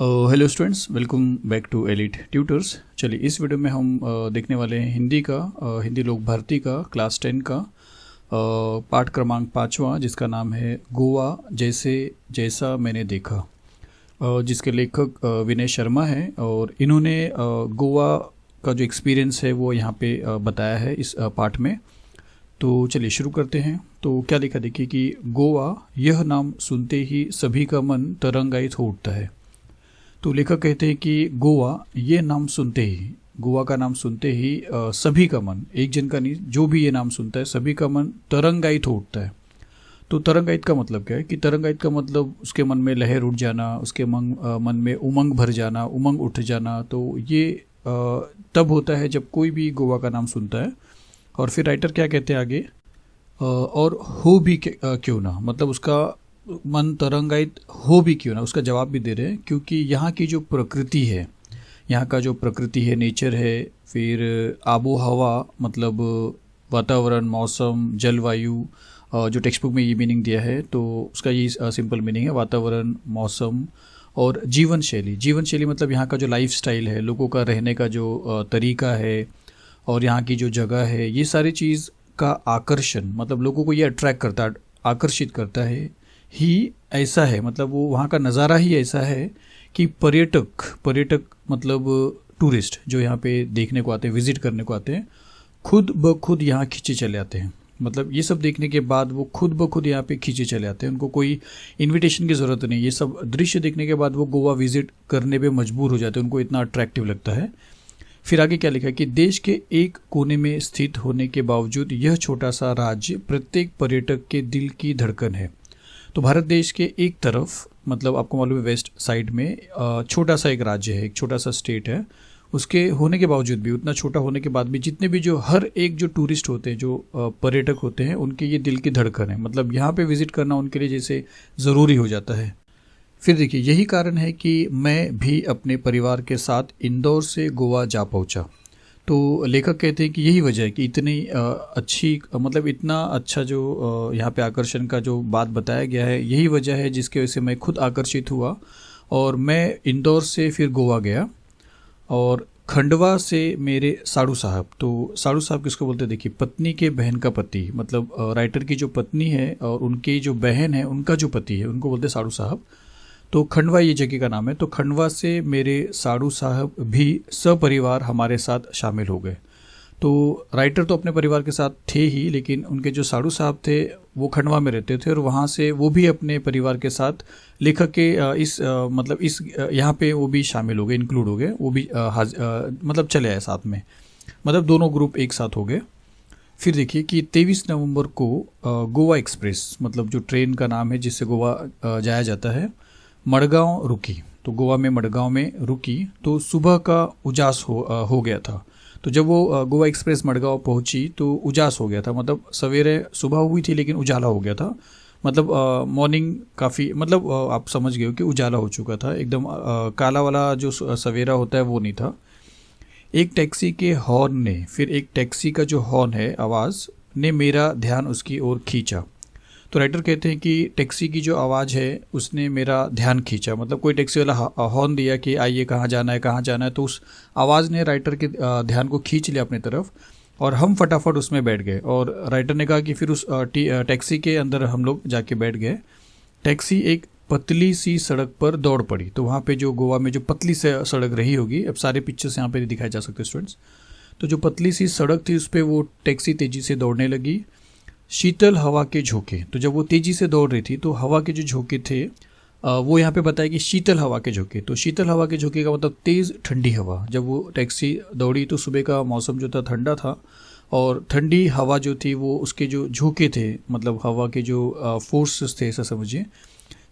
Hello students, welcome back to elite tutors. चलिए इस video में हम देखने वाले हैं हिंदी लोक भारती का क्लास 10 का पाठ क्रमांक 5वां, जिसका नाम है गोवा जैसे जैसा मैंने देखा, जिसके लेखक विनय शर्मा हैं और इन्होंने गोवा का जो एक्सपीरियंस है वो यहाँ पे बताया है इस पाठ में। तो चलिए शुरू करते हैं। तो क्या लिखा, देखिए कि गोवा यह नाम सुनते ही सभी का मन तरंगायित हो उठता है। तो लेखक कहते हैं कि गोवा ये नाम सुनते ही, गोवा का नाम सुनते ही सभी का मन, एक जन का नहीं, जो भी ये नाम सुनता है सभी का मन तरंगायित हो उठता है। तो तरंगायित का मतलब क्या है कि तरंगायित का मतलब उसके मन में लहर उठ जाना, उसके मन में उमंग भर जाना, उमंग उठ जाना। तो ये तब होता है जब कोई भी गोवा का नाम सुनता है। और फिर राइटर क्या कहते हैं आगे, और हो भी क्यों ना, मतलब उसका मन तरंगायित हो भी क्यों ना, उसका जवाब भी दे रहे हैं। क्योंकि यहाँ की जो प्रकृति है, यहाँ का जो प्रकृति है, नेचर है, फिर आबो हवा मतलब वातावरण, मौसम, जलवायु, जो टेक्स्ट बुक में ये मीनिंग दिया है तो उसका ये सिंपल मीनिंग है, वातावरण, मौसम और जीवन शैली। जीवन शैली मतलब यहाँ का जो लाइफ स्टाइल है, लोगों का रहने का जो तरीका है और यहाँ की जो जगह है, ये सारी चीज़ का आकर्षण, मतलब लोगों को ये अट्रैक्ट करता है, आकर्षित करता है ही ऐसा है, मतलब वो वहाँ का नज़ारा ही ऐसा है कि पर्यटक मतलब टूरिस्ट जो यहाँ पे देखने को आते हैं, विजिट करने को आते हैं, खुद ब खुद यहाँ खींचे चले आते हैं। मतलब ये सब देखने के बाद वो खुद ब खुद यहाँ पे खींचे चले आते हैं, उनको कोई इनविटेशन की ज़रूरत नहीं। ये सब दृश्य देखने के बाद वो गोवा विजिट करने पे मजबूर हो जाते हैं, उनको इतना अट्रैक्टिव लगता है। फिर आगे क्या लिखा है कि देश के एक कोने में स्थित होने के बावजूद यह छोटा सा राज्य प्रत्येक पर्यटक के दिल की धड़कन है। तो भारत देश के एक तरफ, मतलब आपको मालूम है वेस्ट साइड में छोटा सा एक राज्य है, एक छोटा सा स्टेट है, उसके होने के बावजूद भी, उतना छोटा होने के बाद भी जितने भी जो हर एक जो टूरिस्ट होते हैं, जो पर्यटक होते हैं, उनके ये दिल की धड़कन है। मतलब यहाँ पे विजिट करना उनके लिए जैसे ज़रूरी हो जाता है। फिर देखिए, यही कारण है कि मैं भी अपने परिवार के साथ इंदौर से गोवा जा पहुँचा। तो लेखक कहते हैं कि यही वजह है कि इतनी अच्छी, मतलब इतना अच्छा जो यहाँ पे आकर्षण का जो बात बताया गया है, यही वजह है जिसकी वजह से मैं खुद आकर्षित हुआ और मैं इंदौर से फिर गोवा गया। और खंडवा से मेरे साड़ू साहब, तो साड़ू साहब किसको बोलते हैं, देखिए पत्नी के बहन का पति, मतलब राइटर की जो पत्नी है और उनकी जो बहन है, उनका जो पति है, उनको बोलते हैं साड़ू साहब। तो खंडवा ये जगह का नाम है। तो खंडवा से मेरे साड़ू साहब भी सपरिवार हमारे साथ शामिल हो गए। तो राइटर तो अपने परिवार के साथ थे ही, लेकिन उनके जो साड़ू साहब थे वो खंडवा में रहते थे और वहाँ से वो भी अपने परिवार के साथ लेखक के मतलब इस यहाँ पे वो भी शामिल हो गए, इंक्लूड हो गए, वो भी मतलब चले आए साथ में, मतलब दोनों ग्रुप एक साथ हो गए। फिर देखिए कि 23 नवंबर को गोवा एक्सप्रेस, मतलब जो ट्रेन का नाम है जिससे गोवा जाया जाता है, मडगांव रुकी। तो गोवा में मडगांव में रुकी तो सुबह का उजास हो गया था। तो जब वो गोवा एक्सप्रेस मडगांव पहुंची तो उजास हो गया था, मतलब सवेरे सुबह हुई थी लेकिन उजाला हो गया था। मतलब मॉर्निंग काफ़ी, मतलब आप समझ गए हो कि उजाला हो चुका था, एकदम काला वाला जो सवेरा होता है वो नहीं था। एक टैक्सी के हॉर्न ने, फिर एक टैक्सी का जो हॉर्न है, आवाज़ ने मेरा ध्यान उसकी ओर खींचा। तो राइटर कहते हैं कि टैक्सी की जो आवाज़ है उसने मेरा ध्यान खींचा, मतलब कोई टैक्सी वाला हॉर्न दिया कि आइए कहाँ जाना है, कहाँ जाना है, तो उस आवाज़ ने राइटर के ध्यान को खींच लिया अपनी तरफ और हम फटाफट उसमें बैठ गए। और राइटर ने कहा कि फिर उस टैक्सी के अंदर हम लोग जाके बैठ गए। टैक्सी एक पतली सी सड़क पर दौड़ पड़ी। तो वहाँ पे जो गोवा में जो पतली सी सड़क रही होगी, अब सारे पिक्चर्स यहाँ पे दिखाए जा सकते स्टूडेंट्स, तो जो पतली सी सड़क थी उस पर वो टैक्सी तेज़ी से दौड़ने लगी। शीतल हवा के झोंके, तो जब वो तेज़ी से दौड़ रही थी तो हवा के जो झोंके थे वो यहाँ पे बताया कि शीतल हवा के झोंके। तो शीतल हवा के झोंके का मतलब तेज़ ठंडी हवा। जब वो टैक्सी दौड़ी तो सुबह का मौसम जो था ठंडा था और ठंडी हवा जो थी वो उसके जो झोंके थे, मतलब हवा के जो फोर्सेस थे, ऐसा समझिए,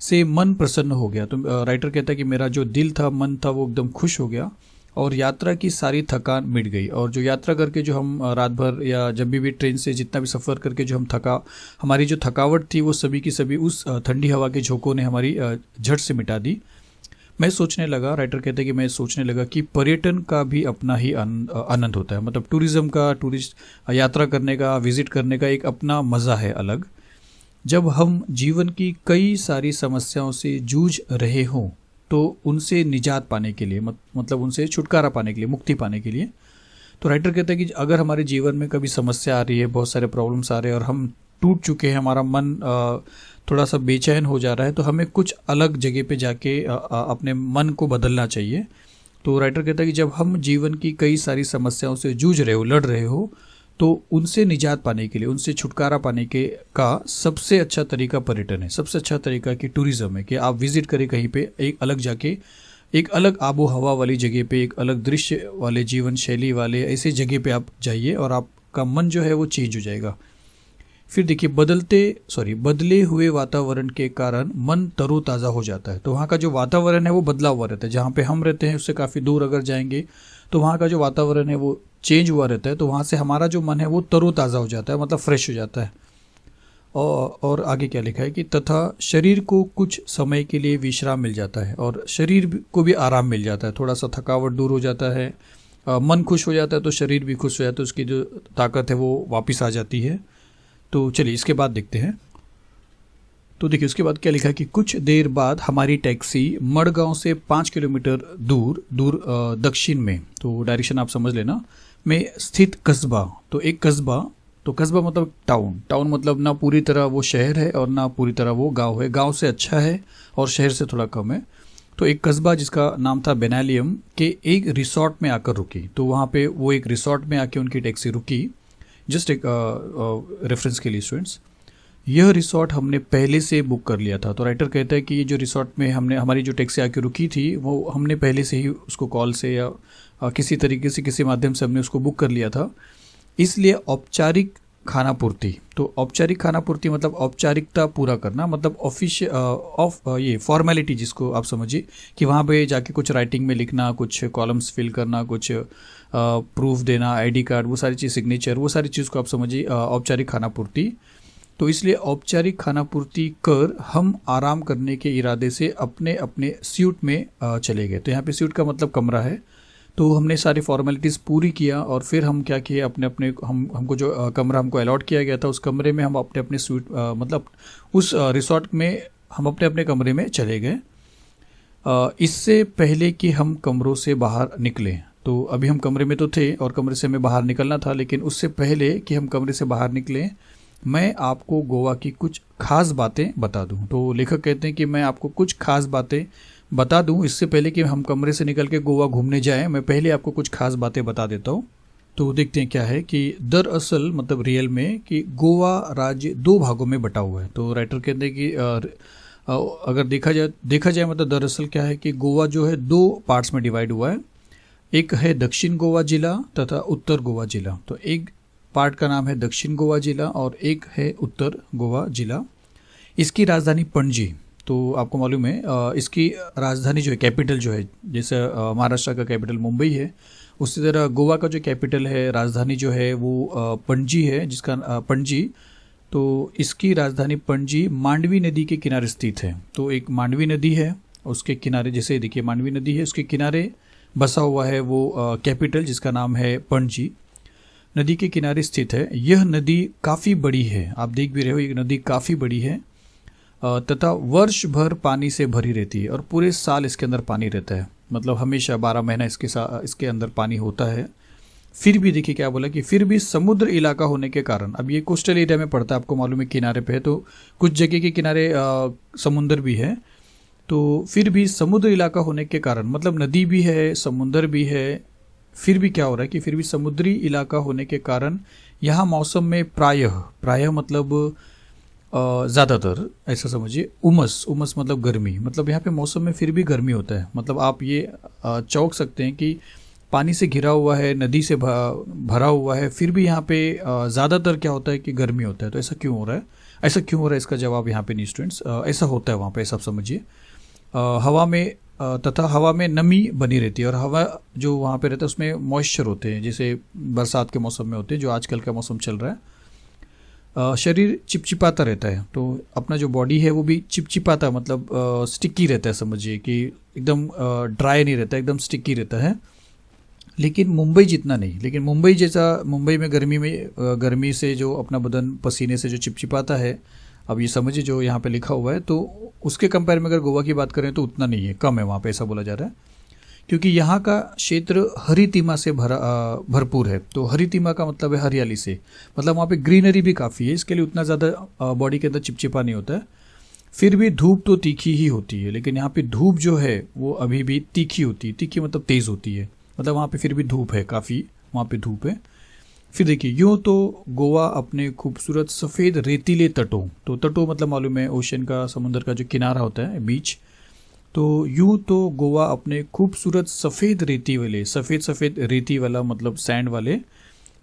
से मन प्रसन्न हो गया। तो राइटर कहता है कि मेरा जो दिल था, मन था, वो एकदम खुश हो गया और यात्रा की सारी थकान मिट गई। और जो यात्रा करके जो हम रात भर या जब भी ट्रेन से जितना भी सफ़र करके जो हमारी जो थकावट थी वो सभी की सभी उस ठंडी हवा के झोंकों ने हमारी झट से मिटा दी। मैं सोचने लगा, राइटर कहते हैं कि मैं सोचने लगा कि पर्यटन का भी अपना ही आनंद होता है, मतलब टूरिज़्म का, टूरिस्ट यात्रा करने का, विजिट करने का एक अपना मज़ा है अलग। जब हम जीवन की कई सारी समस्याओं से जूझ रहे हों तो उनसे निजात पाने के लिए मतलब उनसे छुटकारा पाने के लिए, मुक्ति पाने के लिए। तो राइटर कहता है कि अगर हमारे जीवन में कभी समस्या आ रही है, बहुत सारे प्रॉब्लम्स आ रहे हैं और हम टूट चुके हैं, हमारा मन थोड़ा सा बेचैन हो जा रहा है, तो हमें कुछ अलग जगह पे जाके अपने मन को बदलना चाहिए। तो राइटर कहता है कि जब हम जीवन की कई सारी समस्याओं से जूझ रहे हो, लड़ रहे हो, तो उनसे निजात पाने के लिए, उनसे छुटकारा पाने के का सबसे अच्छा तरीका पर्यटन है, सबसे अच्छा तरीका कि टूरिज्म है, कि आप विजिट करें कहीं पे, एक अलग जाके, एक अलग आबो हवा वाली जगह पे, एक अलग दृश्य वाले, जीवन शैली वाले ऐसे जगह पे आप जाइए और आपका मन जो है वो चेंज हो जाएगा। फिर देखिए, बदले हुए वातावरण के कारण मन तरोताज़ा हो जाता है। तो वहाँ का जो वातावरण है वो बदला हुआ रहता है। जहाँ पे हम रहते हैं उससे काफ़ी दूर अगर जाएंगे तो वहाँ का जो वातावरण है वो चेंज हुआ रहता है, तो वहाँ से हमारा जो मन है वो तरोताज़ा हो जाता है, मतलब फ्रेश हो जाता है। और आगे क्या लिखा है कि तथा शरीर को कुछ समय के लिए विश्राम मिल जाता है और शरीर को भी आराम मिल जाता है, थोड़ा सा थकावट दूर हो जाता है, मन खुश हो जाता है तो शरीर भी खुश हो जाता है, उसकी जो ताकत है वो वापस आ जाती है। तो चलिए इसके बाद देखते हैं। तो देखिए उसके बाद क्या लिखा है कि कुछ देर बाद हमारी टैक्सी मड़गांव से 5 किलोमीटर दूर दक्षिण में, तो डायरेक्शन आप समझ लेना, में स्थित कस्बा, तो एक कस्बा, तो कस्बा मतलब टाउन मतलब ना पूरी तरह वो शहर है और ना पूरी तरह वो गांव है, गांव से अच्छा है और शहर से थोड़ा कम है। तो एक कस्बा जिसका नाम था बेनालियम के एक रिसोर्ट में आकर रुकी। तो वहाँ पे वो एक रिसोर्ट में आके उनकी टैक्सी रुकी। जस्ट एक रेफरेंस के लिए स्टूडेंट्स, यह रिसोर्ट हमने पहले से बुक कर लिया था। तो राइटर कहता है कि ये जो रिसोर्ट में हमारी जो टैक्सी आके रुकी थी वो हमने पहले से ही उसको कॉल से या किसी तरीके से, किसी माध्यम से हमने उसको बुक कर लिया था, इसलिए औपचारिक खाना पूर्ति। तो औपचारिक खाना पूर्ति मतलब औपचारिकता पूरा करना, मतलब ये फॉर्मेलिटी जिसको आप समझिए कि वहाँ पे जाके कुछ राइटिंग में लिखना, कुछ कॉलम्स फिल करना, कुछ प्रूफ देना, आईडी कार्ड, वो सारी चीज़, सिग्नेचर, वो सारी चीज़ को आप समझिए औपचारिक खाना पूर्ति। तो इसलिए औपचारिक खाना पूर्ति कर हम आराम करने के इरादे से अपने अपने स्यूट में चले गए। तो यहाँ पे स्यूट का मतलब कमरा है। तो हमने सारी फॉर्मेलिटीज़ पूरी किया और फिर हम क्या किए, अपने अपने हमको जो कमरा हमको अलॉट किया गया था उस कमरे में हम अपने अपने स्यूट मतलब उस रिसोर्ट में हम अपने अपने कमरे में चले गए। इससे पहले कि हम कमरों से बाहर निकले, तो अभी हम कमरे में तो थे और कमरे से हमें बाहर निकलना था, लेकिन उससे पहले कि हम कमरे से बाहर निकले मैं आपको गोवा की कुछ खास बातें बता दूं। तो लेखक कहते हैं कि मैं आपको कुछ खास बातें बता दूं, इससे पहले कि हम कमरे से निकल के गोवा घूमने जाएं, मैं पहले आपको कुछ खास बातें बता देता हूं। तो देखते हैं क्या है कि दरअसल मतलब रियल में कि गोवा राज्य 2 भागों में बटा हुआ है। तो राइटर कहते हैं कि अगर देखा जाए मतलब दरअसल क्या है कि गोवा जो है 2 पार्ट्स में डिवाइड हुआ है। एक है दक्षिण गोवा जिला तथा उत्तर गोवा जिला। तो एक पार्ट का नाम है दक्षिण गोवा जिला और एक है उत्तर गोवा जिला। इसकी राजधानी पणजी, तो आपको मालूम है इसकी राजधानी जो है, कैपिटल जो है, जैसे महाराष्ट्र का कैपिटल मुंबई है, उसी तरह गोवा का जो कैपिटल है, राजधानी जो है वो पणजी है, जिसका पणजी। तो इसकी राजधानी पणजी मांडवी नदी के किनारे स्थित है। तो एक मांडवी नदी है, उसके किनारे, जैसे देखिए मांडवी नदी है, उसके किनारे बसा हुआ है वो कैपिटल जिसका नाम है पणजी। नदी के किनारे स्थित है। यह नदी काफ़ी बड़ी है, आप देख भी रहे हो, ये नदी काफ़ी बड़ी है तथा वर्ष भर पानी से भरी रहती है और पूरे साल इसके अंदर पानी रहता है, मतलब हमेशा 12 महीना इसके अंदर पानी होता है। फिर भी देखिए क्या बोला कि फिर भी समुद्र इलाका होने के कारण, अब ये कोस्टल एरिया में पड़ता है, आपको मालूम है किनारे पे है, तो कुछ जगह के किनारे समुद्र भी है। तो फिर भी समुद्र इलाका होने के कारण, मतलब नदी भी है, समुद्र भी है, फिर भी क्या हो रहा है कि फिर भी समुद्री इलाका होने के कारण यहाँ मौसम में प्रायः मतलब ज़्यादातर ऐसा समझिए, उमस मतलब गर्मी, मतलब यहाँ पे मौसम में फिर भी गर्मी होता है। मतलब आप ये चौंक सकते हैं कि पानी से घिरा हुआ है, नदी से भरा हुआ है, फिर भी यहाँ पे ज़्यादातर क्या होता है कि गर्मी होता है। तो ऐसा क्यों हो रहा है, इसका जवाब यहाँ पे नहीं स्टूडेंट्स, ऐसा होता है वहाँ पे, ऐसा समझिए। हवा में नमी बनी रहती है और हवा जो वहाँ पे रहता है उसमें मॉइस्चर होते हैं, जैसे बरसात के मौसम में होते हैं, जो आजकल का मौसम चल रहा है। शरीर चिपचिपाता रहता है, तो अपना जो बॉडी है वो भी चिपचिपाता, मतलब स्टिकी रहता है, समझिए कि एकदम ड्राई नहीं रहता, एकदम स्टिकी रहता है। लेकिन मुंबई जितना नहीं, लेकिन मुंबई में गर्मी से जो अपना बदन पसीने से जो चिपचिपाता है, अब ये समझिए जो यहाँ पे लिखा हुआ है, तो उसके कंपेयर में अगर गोवा की बात करें तो उतना नहीं है, कम है वहाँ पे, ऐसा बोला जा रहा है। क्योंकि यहाँ का क्षेत्र हरितिमा से भरपूर है। तो हरितिमा का मतलब है हरियाली से, मतलब वहाँ पे ग्रीनरी भी काफ़ी है, इसके लिए उतना ज़्यादा बॉडी के अंदर चिपचिपा नहीं होता है। फिर भी धूप तो तीखी ही होती है, लेकिन यहाँ पे धूप जो है वो अभी भी तीखी होती है। तीखी मतलब तेज़ होती है, मतलब वहाँ पे फिर भी धूप है, काफ़ी वहाँ पे धूप है। फिर देखिए, यूँ तो गोवा अपने खूबसूरत सफ़ेद रेतीले तटों, तो तटों मतलब मालूम है ओशन का, समुद्र का जो किनारा होता है, बीच। तो यूँ तो गोवा अपने खूबसूरत सफ़ेद रेती वाला मतलब सैंड वाले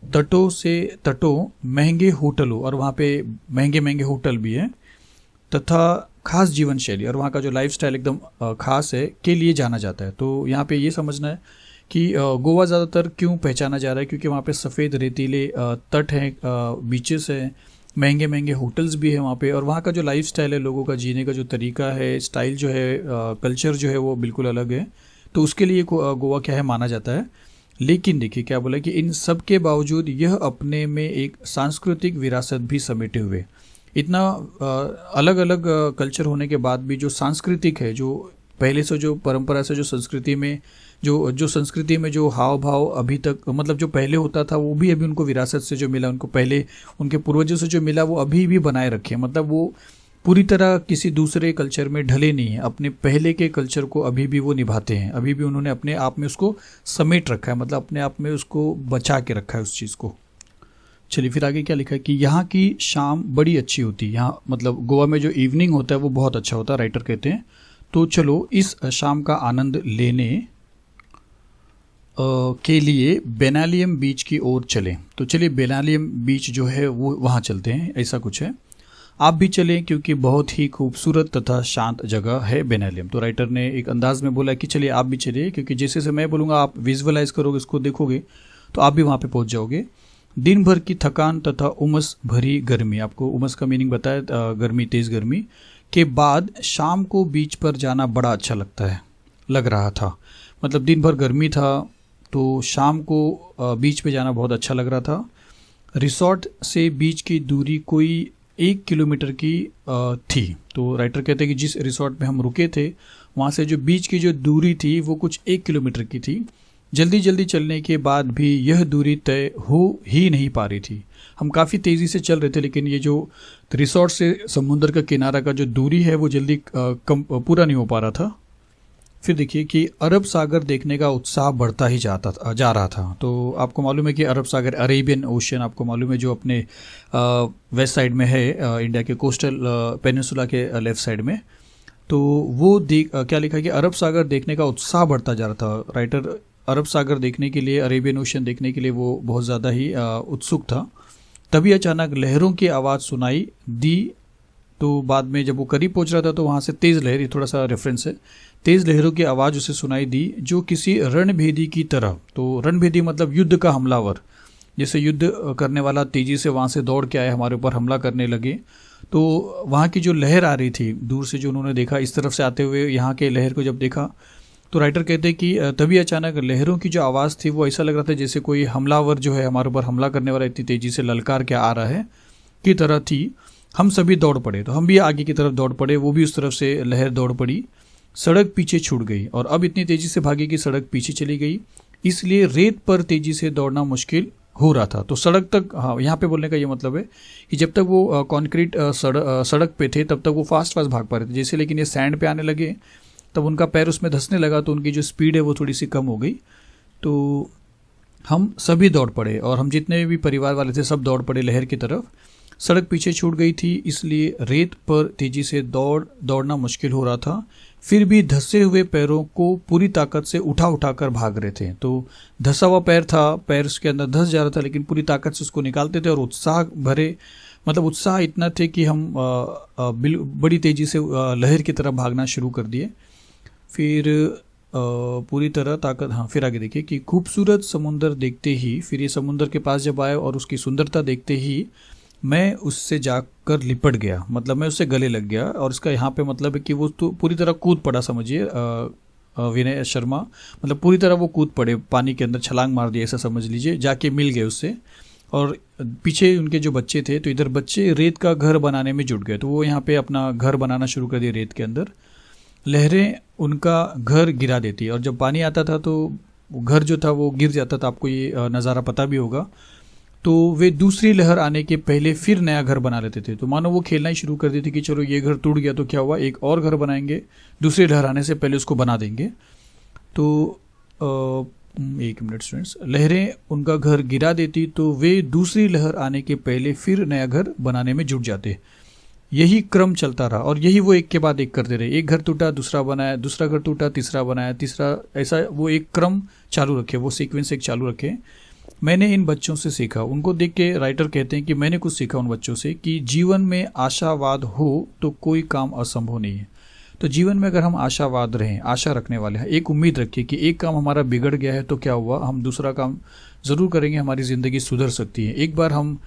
तटों, महंगे होटलों, और वहाँ पे महंगे महंगे होटल भी हैं, तथा खास जीवन शैली, और वहाँ का जो लाइफस्टाइल एकदम खास है, के लिए जाना जाता है। तो यहाँ पे ये समझना है कि गोवा ज़्यादातर क्यों पहचाना जा रहा है, क्योंकि वहाँ पे सफ़ेद रेतीले तट हैं, बीचेस हैं, महंगे महंगे होटल्स भी हैं वहाँ पे, और वहाँ का जो लाइफस्टाइल है, लोगों का जीने का जो तरीका है, स्टाइल जो है, कल्चर जो है वो बिल्कुल अलग है। तो उसके लिए गोवा क्या है माना जाता है। लेकिन देखिए क्या बोला कि इन सब के बावजूद यह अपने में एक सांस्कृतिक विरासत भी समेटे हुए, इतना अलग अलग कल्चर होने के बाद भी जो सांस्कृतिक है, जो पहले से जो परंपरा से जो संस्कृति में संस्कृति में जो हाव भाव अभी तक मतलब जो पहले होता था, वो भी अभी उनको विरासत से जो मिला, उनको पहले उनके पूर्वजों से जो मिला, वो अभी भी बनाए रखे। मतलब वो पूरी तरह किसी दूसरे कल्चर में ढले नहीं है, अपने पहले के कल्चर को अभी भी वो निभाते हैं, अभी भी उन्होंने अपने आप में उसको समेट रखा है, मतलब अपने आप में उसको बचा के रखा है उस चीज़ को। चलिए फिर आगे क्या लिखा है कि यहाँ की शाम बड़ी अच्छी होती है। यहाँ मतलब गोवा में जो इवनिंग होता है वो बहुत अच्छा होता है, राइटर कहते हैं। तो चलो इस शाम का आनंद लेने के लिए बेनालियम बीच की ओर चलें। तो चलिए बेनालियम बीच जो है वो वहाँ चलते हैं, ऐसा कुछ है। आप भी चलें क्योंकि बहुत ही खूबसूरत तथा शांत जगह है बेनालियम। तो राइटर ने एक अंदाज में बोला कि चलिए आप भी चलिए, क्योंकि जैसे से मैं बोलूँगा आप विजुअलाइज करोगे, इसको देखोगे, तो आप भी वहाँ पे पहुँच जाओगे। दिन भर की थकान तथा उमस भरी गर्मी, आपको उमस का मीनिंग बताया, गर्मी, तेज़ गर्मी के बाद शाम को बीच पर जाना बड़ा अच्छा लग रहा था। मतलब दिन भर गर्मी था, तो शाम को बीच पे जाना बहुत अच्छा लग रहा था। रिसोर्ट से बीच की दूरी कोई 1 किलोमीटर की थी। तो राइटर कहते हैं कि जिस रिसोर्ट में हम रुके थे, वहाँ से जो बीच की जो दूरी थी वो कुछ 1 किलोमीटर की थी। जल्दी जल्दी चलने के बाद भी यह दूरी तय हो ही नहीं पा रही थी। हम काफ़ी तेज़ी से चल रहे थे, लेकिन ये जो रिसोर्ट से समुद्र का किनारा का जो दूरी है वो जल्दी पूरा नहीं हो पा रहा था। फिर देखिए कि अरब सागर देखने का उत्साह बढ़ता ही जा रहा था। तो आपको मालूम है कि अरब सागर, अरेबियन ओशन, आपको मालूम है जो अपने वेस्ट साइड में है, इंडिया के कोस्टल पेनिनसुला के लेफ्ट साइड में। तो वो क्या लिखा है कि अरब सागर देखने का उत्साह बढ़ता जा रहा था। राइटर अरब सागर देखने के लिए, अरेबियन ओशन देखने के लिए वो बहुत ज़्यादा ही उत्सुक था। तभी अचानक लहरों की आवाज़ सुनाई दी। तो बाद में जब वो करीब पहुंच रहा था तो वहाँ से तेज़ लहर, थोड़ा सा रेफरेंस है, तेज़ लहरों की आवाज़ उसे सुनाई दी जो किसी रणभेदी की तरह। तो रणभेदी मतलब युद्ध का हमलावर, जैसे युद्ध करने वाला तेज़ी से वहाँ से दौड़ के आए, हमारे ऊपर हमला करने लगे। तो वहाँ की जो लहर आ रही थी दूर से, जो उन्होंने देखा इस तरफ से आते हुए, यहाँ के लहर को जब देखा, तो राइटर कहते हैं कि तभी अचानक लहरों की जो आवाज़ थी वो ऐसा लग रहा था जैसे कोई हमलावर जो है हमारे ऊपर हमला करने वाला इतनी तेज़ी से ललकार के आ रहा है की तरह थी। हम सभी दौड़ पड़े, तो हम भी आगे की तरफ दौड़ पड़े, वो भी उस तरफ से लहर दौड़ पड़ी। सड़क पीछे छूट गई और अब इतनी तेज़ी से भागी कि सड़क पीछे चली गई, इसलिए रेत पर तेज़ी से दौड़ना मुश्किल हो रहा था। तो सड़क तक, हाँ, यहाँ पे बोलने का ये मतलब है कि जब तक वो कंक्रीट सड़क पे थे तब तक वो फास्ट भाग पा रहे थे, जैसे लेकिन ये सैंड पे आने लगे तब उनका पैर उसमें धंसने लगा, तो उनकी जो स्पीड है वो थोड़ी सी कम हो गई। तो हम सभी दौड़ पड़े और हम जितने भी परिवार वाले थे सब दौड़ पड़े लहर की तरफ। सड़क पीछे छूट गई थी, इसलिए रेत पर तेज़ी से दौड़ना मुश्किल हो रहा था। फिर भी धंसे हुए पैरों को पूरी ताकत से उठा कर भाग रहे थे। तो धंसा हुआ पैर था, पैर उसके अंदर धंस जा रहा था, लेकिन पूरी ताकत से उसको निकालते थे और उत्साह इतना थे कि हम बड़ी तेज़ी से लहर की तरफ भागना शुरू कर दिए। फिर पूरी तरह ताकत, हाँ, फिर आगे देखिए कि खूबसूरत समुंदर देखते ही, फिर ये समुंदर के पास जब आए और उसकी सुंदरता देखते ही मैं उससे जाकर लिपट गया, मतलब मैं उससे गले लग गया। और इसका यहाँ पे मतलब है कि वो तो पूरी तरह कूद पड़ा, समझिए विनय शर्मा, मतलब पूरी तरह वो कूद पड़े, पानी के अंदर छलांग मार दिया, ऐसा समझ लीजिए, जाके मिल गए उससे। और पीछे उनके जो बच्चे थे, तो इधर बच्चे रेत का घर बनाने में जुट गए, तो वो यहाँ पे अपना घर बनाना शुरू कर दिए रेत के अंदर। लहरें उनका घर गिरा देती है, और जब पानी आता था तो घर जो था वो गिर जाता था, आपको ये नज़ारा पता भी होगा। तो वे दूसरी लहर आने के पहले फिर नया घर बना लेते थे। तो मानो वो खेलना ही शुरू कर देते कि चलो ये घर टूट गया तो क्या हुआ, एक और घर बनाएंगे, दूसरी लहर आने से पहले उसको बना देंगे। तो एक मिनट स्टूडेंट्स, लहरें उनका घर गिरा देती तो वे दूसरी लहर आने के पहले फिर नया घर बनाने में जुट जाते। यही क्रम चलता रहा, और यही वो एक के बाद एक करते रहे। एक घर टूटा दूसरा बनाया, दूसरा घर टूटा तीसरा बनाया, तीसरा, ऐसा वो एक क्रम चालू रखे, वो सीक्वेंस एक चालू रखे। मैंने इन बच्चों से सीखा, उनको देख के राइटर कहते हैं कि मैंने कुछ सीखा उन बच्चों से कि जीवन में आशावाद हो तो कोई काम असंभव नहीं है। तो जीवन में अगर हम आशावाद रहें, आशा रखने वाले हैं, एक उम्मीद रखिए कि एक काम हमारा बिगड़ गया है तो क्या हुआ, हम दूसरा काम ज़रूर करेंगे, हमारी ज़िंदगी सुधर सकती है। एक बार हम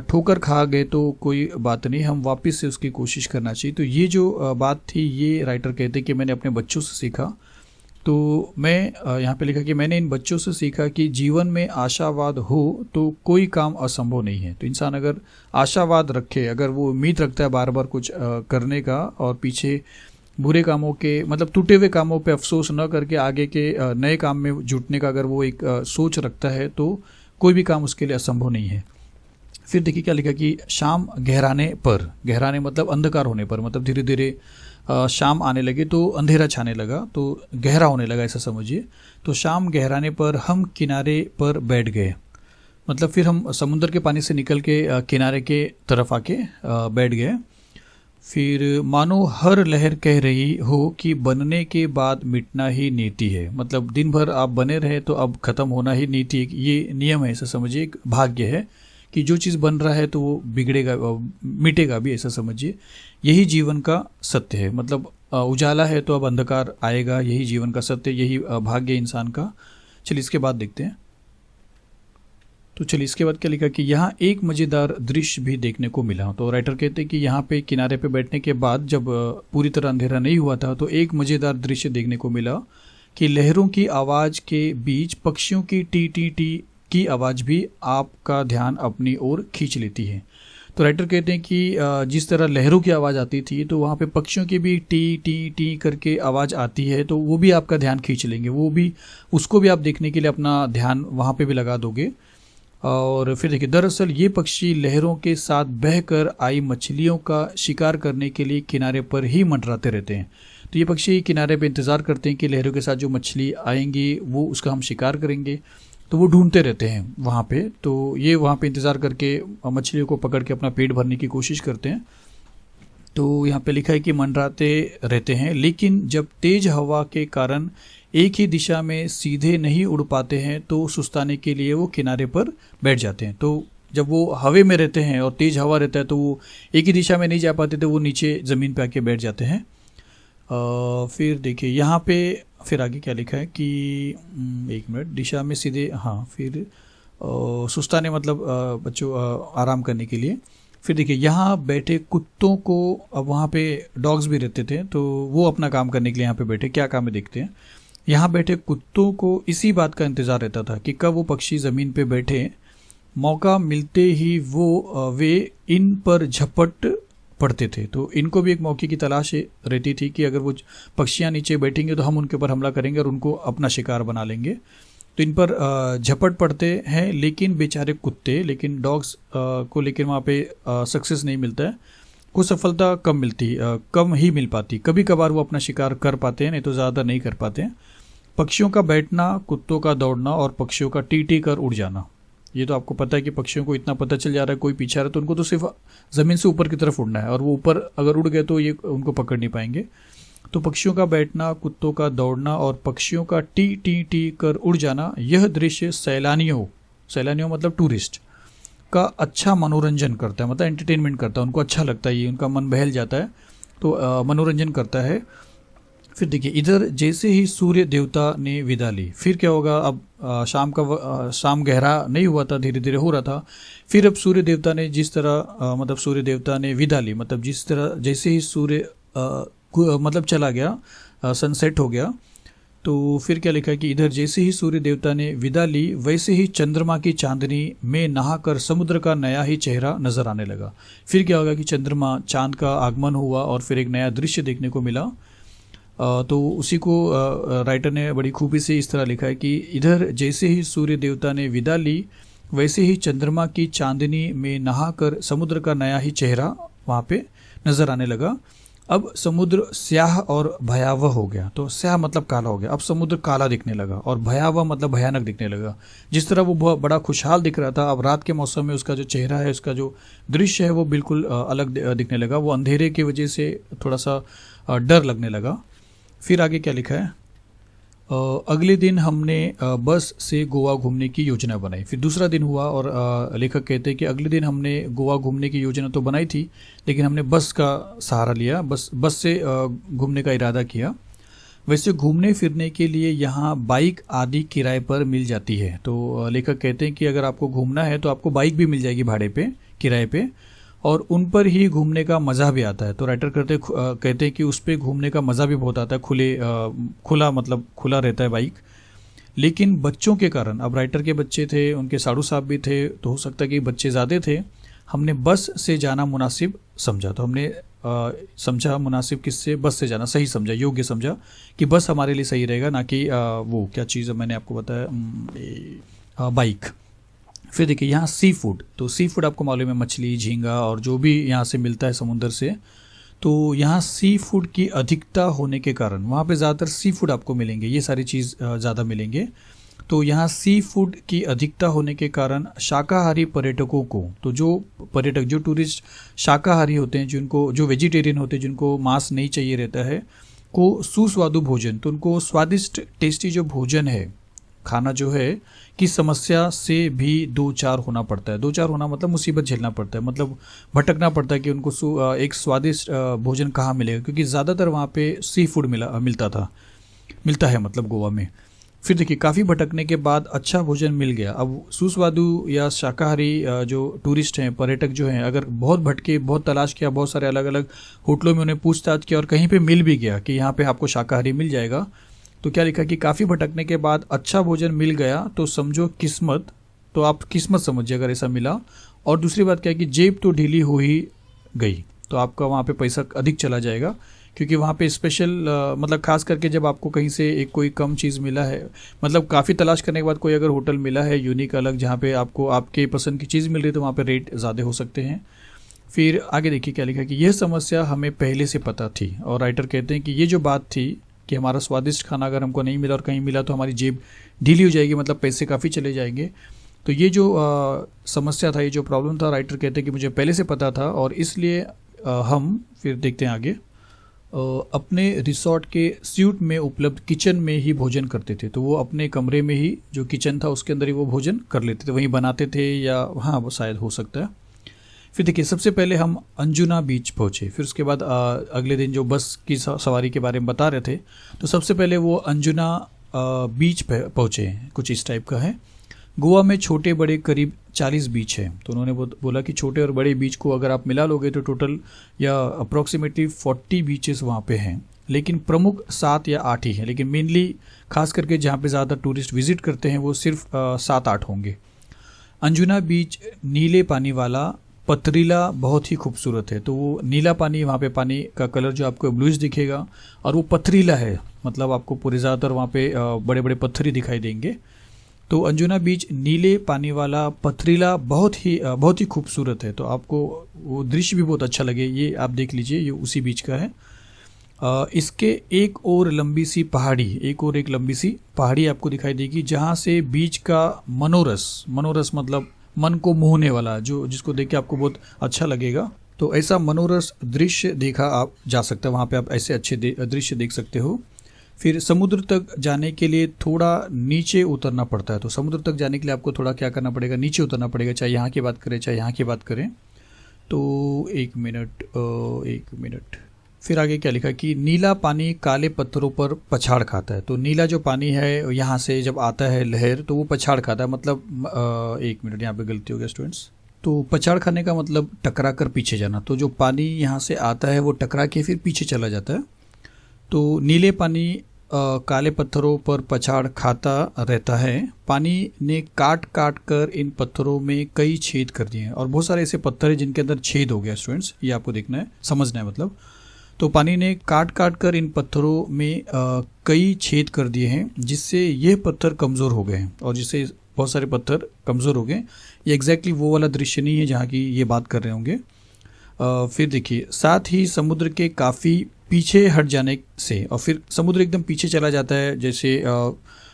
ठोकर खा गए तो कोई बात नहीं, हम वापस से उसकी कोशिश करना चाहिए। तो ये जो बात थी, ये राइटर कहते हैं कि मैंने अपने बच्चों से सीखा। तो मैं यहाँ पे लिखा कि मैंने इन बच्चों से सीखा कि जीवन में आशावाद हो तो कोई काम असंभव नहीं है। तो इंसान अगर आशावाद रखे, अगर वो उम्मीद रखता है बार बार कुछ करने का, और पीछे बुरे कामों के, मतलब टूटे हुए कामों पे अफसोस न करके आगे के नए काम में जुटने का अगर वो एक सोच रखता है, तो कोई भी काम उसके लिए असंभव नहीं है। फिर देखिए क्या लिखा कि शाम गहराने पर, गहराने मतलब अंधकार होने पर, मतलब धीरे धीरे शाम आने लगे तो अंधेरा छाने लगा, तो गहरा होने लगा, ऐसा समझिए। तो शाम गहराने पर हम किनारे पर बैठ गए, मतलब फिर हम समुद्र के पानी से निकल के किनारे के तरफ आके बैठ गए। फिर मानो हर लहर कह रही हो कि बनने के बाद मिटना ही नीति है, मतलब दिन भर आप बने रहे तो अब खत्म होना ही नीति, ये नियम है, ऐसा समझिए, एक भाग्य है कि जो चीज़ बन रहा है तो वो बिगड़ेगा, मिटेगा भी, ऐसा समझिए। यही जीवन का सत्य है, मतलब उजाला है तो अब अंधकार आएगा, यही जीवन का सत्य, यही भाग्य इंसान का। चलिए इसके बाद देखते हैं। तो चलिए इसके बाद क्या लिखा कि यहाँ एक मज़ेदार दृश्य भी देखने को मिला। तो राइटर कहते हैं कि यहाँ पे किनारे पे बैठने के बाद जब पूरी तरह अंधेरा नहीं हुआ था, तो एक मज़ेदार दृश्य देखने को मिला कि लहरों की आवाज़ के बीच पक्षियों की टी टी टी की आवाज़ भी आपका ध्यान अपनी ओर खींच लेती है। तो राइटर कहते हैं कि जिस तरह लहरों की आवाज़ आती थी, तो वहाँ पे पक्षियों की भी टी टी टी करके आवाज़ आती है, तो वो भी आपका ध्यान खींच लेंगे, वो भी, उसको भी आप देखने के लिए अपना ध्यान वहाँ पे भी लगा दोगे। और फिर देखिए, दरअसल ये पक्षी लहरों के साथ बहकर आई मछलियों का शिकार करने के लिए किनारे पर ही मंडराते रहते हैं। तो ये पक्षी किनारे पे इंतज़ार करते हैं कि लहरों के साथ जो मछली आएंगी वो उसका हम शिकार करेंगे, तो वो ढूंढते रहते हैं वहाँ पे। तो ये वहाँ पे इंतज़ार करके मछलियों को पकड़ के अपना पेट भरने की कोशिश करते हैं। तो यहाँ पे लिखा है कि मंडराते रहते हैं, लेकिन जब तेज हवा के कारण एक ही दिशा में सीधे नहीं उड़ पाते हैं तो सुस्ताने के लिए वो किनारे पर बैठ जाते हैं। तो जब वो हवे में रहते हैं और तेज हवा रहता है तो वो एक ही दिशा में नहीं जा पाते, तो वो नीचे ज़मीन पे आके बैठ जाते हैं। फिर देखिए यहाँ पे फिर आगे क्या लिखा है कि एक मिनट, दिशा में सीधे, हाँ, फिर सुस्ताने मतलब बच्चों आराम करने के लिए। फिर देखिए यहाँ बैठे कुत्तों को, अब वहाँ पे डॉग्स भी रहते थे, तो वो अपना काम करने के लिए यहाँ पे बैठे, क्या काम है देखते हैं। यहाँ बैठे कुत्तों को इसी बात का इंतज़ार रहता था कि कब वो पक्षी ज़मीन पे बैठे, मौका मिलते ही वे इन पर झपट पड़ते थे। तो इनको भी एक मौके की तलाश रहती थी कि अगर वो पक्षियाँ नीचे बैठेंगे तो हम उनके ऊपर हमला करेंगे और उनको अपना शिकार बना लेंगे। तो इन पर झपट पड़ते हैं, लेकिन बेचारे कुत्ते, लेकिन डॉग्स को लेकिन वहाँ पे सक्सेस नहीं मिलता है, कुछ सफलता कम ही मिल पाती। कभी कभार वो अपना शिकार कर पाते हैं, नहीं तो ज़्यादा नहीं कर पाते हैं। पक्षियों का बैठना, कुत्तों का दौड़ना और पक्षियों का टी टी कर उड़ जाना, ये तो आपको पता है कि पक्षियों को इतना पता चल जा रहा है कोई पीछा रहा, तो उनको तो सिर्फ ज़मीन से ऊपर की तरफ उड़ना है, और वो ऊपर अगर उड़ गए तो ये उनको पकड़ नहीं पाएंगे। तो पक्षियों का बैठना, कुत्तों का दौड़ना और पक्षियों का टी टी टी कर उड़ जाना, यह दृश्य सैलानियों मतलब टूरिस्ट का अच्छा मनोरंजन करता है, मतलब एंटरटेनमेंट करता है, उनको अच्छा लगता है, ये उनका मन बहल जाता है, तो मनोरंजन करता है। फिर देखिए, इधर जैसे ही सूर्य देवता ने विदा ली, फिर क्या होगा, अब शाम गहरा नहीं हुआ था, धीरे धीरे हो रहा था। फिर अब सूर्य देवता ने जिस तरह मतलब सूर्य देवता ने विदा ली, मतलब जिस तरह जैसे ही सूर्य मतलब चला गया, सनसेट हो गया, तो फिर क्या लिखा है कि इधर जैसे ही सूर्य देवता ने विदा ली वैसे ही चंद्रमा की चांदनी में नहाकर समुद्र का नया ही चेहरा नजर आने लगा। फिर क्या होगा कि चंद्रमा चांद का आगमन हुआ और फिर एक नया दृश्य देखने को मिला। तो उसी को राइटर ने बड़ी खूबी से इस तरह लिखा है कि इधर जैसे ही सूर्य देवता ने विदा ली वैसे ही चंद्रमा की चांदनी में नहाकर समुद्र का नया ही चेहरा वहाँ पे नजर आने लगा। अब समुद्र स्याह और भयावह हो गया। तो स्याह मतलब काला हो गया, अब समुद्र काला दिखने लगा, और भयावह मतलब भयानक दिखने लगा। जिस तरह वो बहुत बड़ा खुशहाल दिख रहा था, अब रात के मौसम में उसका जो चेहरा है, उसका जो दृश्य है वो बिल्कुल अलग दिखने लगा। वो अंधेरे की वजह से थोड़ा सा डर लगने लगा। फिर आगे क्या लिखा है, अगले दिन हमने बस से गोवा घूमने की योजना बनाई। फिर दूसरा दिन हुआ और लेखक कहते हैं कि अगले दिन हमने गोवा घूमने की योजना तो बनाई थी, लेकिन हमने बस का सहारा लिया, बस से घूमने का इरादा किया। वैसे घूमने फिरने के लिए यहाँ बाइक आदि किराए पर मिल जाती है। तो लेखक कहते हैं कि अगर आपको घूमना है तो आपको बाइक भी मिल जाएगी भाड़े पे, किराए पे, और उन पर ही घूमने का मज़ा भी आता है। तो राइटर कहते हैं कि उस पर घूमने का मज़ा भी बहुत आता है, खुला मतलब खुला रहता है बाइक। लेकिन बच्चों के कारण, अब राइटर के बच्चे थे, उनके साड़ू साहब भी थे, तो हो सकता है कि बच्चे ज़्यादा थे, हमने बस से जाना मुनासिब समझा। तो हमने समझा मुनासिब किससे, बस से जाना सही समझा, योग्य समझा कि बस हमारे लिए सही रहेगा, ना कि वो क्या चीज़ मैंने आपको बताया, बाइक। फिर देखिए यहाँ सी फूड, तो सी फूड आपको मालूम है मछली, झींगा और जो भी यहाँ से मिलता है समुद्र से। तो यहाँ सी फूड की अधिकता होने के कारण वहाँ पे ज़्यादातर सी फूड आपको मिलेंगे, ये सारी चीज़ ज़्यादा मिलेंगे। तो यहाँ सी फूड की अधिकता होने के कारण शाकाहारी पर्यटकों को, तो जो पर्यटक, जो टूरिस्ट शाकाहारी होते हैं, जिनको, जो वेजिटेरियन होते हैं, जिनको मांस नहीं चाहिए रहता है, को सुस्वादु भोजन, तो उनको स्वादिष्ट टेस्टी जो भोजन है, खाना जो है, की समस्या से भी दो चार होना पड़ता है। दो चार होना मतलब मुसीबत झेलना पड़ता है, मतलब भटकना पड़ता है कि उनको एक स्वादिष्ट भोजन कहाँ मिलेगा, क्योंकि ज़्यादातर वहाँ पे सी फूड मिलता है मतलब गोवा में। फिर देखिए काफ़ी भटकने के बाद अच्छा भोजन मिल गया। अब सुस्वादु या शाकाहारी जो टूरिस्ट हैं, पर्यटक जो हैं, अगर बहुत भटके, बहुत तलाश किया, बहुत सारे अलग अलग होटलों में उन्हें पूछताछ किया और कहीं पे मिल भी गया कि यहाँ पे आपको शाकाहारी मिल जाएगा, तो क्या लिखा कि काफ़ी भटकने के बाद अच्छा भोजन मिल गया तो समझो किस्मत, तो आप किस्मत समझिए अगर ऐसा मिला। और दूसरी बात क्या है कि जेब तो ढीली हो ही गई, तो आपका वहाँ पे पैसा अधिक चला जाएगा, क्योंकि वहाँ पे स्पेशल मतलब खास करके जब आपको कहीं से एक कोई कम चीज़ मिला है, मतलब काफ़ी तलाश करने के बाद कोई अगर होटल मिला है यूनिक अलग, जहाँ पे आपको आपके पसंद की चीज़ मिल रही है, तो वहाँ पे रेट ज़्यादा हो सकते हैं। फिर आगे देखिए क्या लिखा कि यह समस्या हमें पहले से पता थी, और राइटर कहते हैं कि ये जो बात थी कि हमारा स्वादिष्ट खाना अगर हमको नहीं मिला और कहीं मिला तो हमारी जेब ढीली हो जाएगी, मतलब पैसे काफ़ी चले जाएंगे। तो ये जो समस्या था, ये जो प्रॉब्लम था, राइटर कहते हैं कि मुझे पहले से पता था, और इसलिए हम फिर देखते हैं आगे, अपने रिसोर्ट के स्यूट में उपलब्ध किचन में ही भोजन करते थे। तो वो अपने कमरे में ही जो किचन था उसके अंदर ही वो भोजन कर लेते थे, वहीं बनाते थे, या हाँ वो शायद हो सकता है। फिर देखिए सबसे पहले हम अंजुना बीच पहुँचे, फिर उसके बाद अगले दिन जो बस की सवारी के बारे में बता रहे थे, तो सबसे पहले वो अंजुना बीच पहुँचे, कुछ इस टाइप का है। गोवा में छोटे बड़े करीब 40 बीच हैं। तो उन्होंने बोला कि छोटे और बड़े बीच को अगर आप मिला लोगे तो टोटल या अप्रॉक्सीमेटली 40 बीचेस वहाँ पे हैं, लेकिन प्रमुख 7 या 8 ही हैं। लेकिन मेनली खास करके जहाँ पे ज़्यादा टूरिस्ट विजिट करते हैं वो सिर्फ 7-8 होंगे। अंजुना बीच नीले पानी वाला, पथरीला, बहुत ही खूबसूरत है। तो वो नीला पानी, वहाँ पे पानी का कलर जो आपको ब्लूइश दिखेगा, और वो पथरीला है, मतलब आपको पूरे ज़्यादातर वहाँ पे बड़े बड़े पत्थर ही दिखाई देंगे। तो अंजुना बीच नीले पानी वाला, पथरीला, बहुत ही खूबसूरत है। तो आपको वो दृश्य भी बहुत अच्छा लगे, ये आप देख लीजिए, ये उसी बीच का है। इसके एक और एक लंबी सी पहाड़ी आपको दिखाई देगी, जहाँ से बीच का मनोरस मतलब मन को मोहने वाला, जिसको देख के आपको बहुत अच्छा लगेगा, तो ऐसा मनोरस दृश्य देखा आप जा सकता है, वहाँ पे आप ऐसे अच्छे दृश्य देख सकते हो। फिर समुद्र तक जाने के लिए थोड़ा नीचे उतरना पड़ता है। तो समुद्र तक जाने के लिए आपको थोड़ा क्या करना पड़ेगा, नीचे उतरना पड़ेगा, चाहे यहाँ की बात करें चाहे यहाँ की बात करें। तो एक मिनट फिर आगे क्या लिखा कि नीला पानी काले पत्थरों पर पछाड़ खाता है। तो नीला जो पानी है यहाँ से जब आता है लहर, तो वो पछाड़ खाता है, मतलब एक मिनट यहाँ पे गलती हो गया स्टूडेंट्स। तो पछाड़ खाने का मतलब टकरा कर पीछे जाना। तो जो पानी यहाँ से आता है वो टकरा के फिर पीछे चला जाता है। तो नीले पानी काले पत्थरों पर पछाड़ खाता रहता है। पानी ने काट काट कर इन पत्थरों में कई छेद कर दिए हैं। और बहुत सारे ऐसे पत्थर हैं जिनके अंदर छेद हो गया स्टूडेंट्स, ये आपको देखना है, समझना है मतलब। तो पानी ने काट काट कर इन पत्थरों में कई छेद कर दिए हैं, जिससे ये पत्थर कमज़ोर हो गए हैं और जिससे बहुत सारे पत्थर कमज़ोर हो गए। ये एग्जैक्टली वो वाला दृश्य नहीं है जहाँ की ये बात कर रहे होंगे। फिर देखिए, साथ ही समुद्र के काफ़ी पीछे हट जाने से, और फिर समुद्र एकदम पीछे चला जाता है, जैसे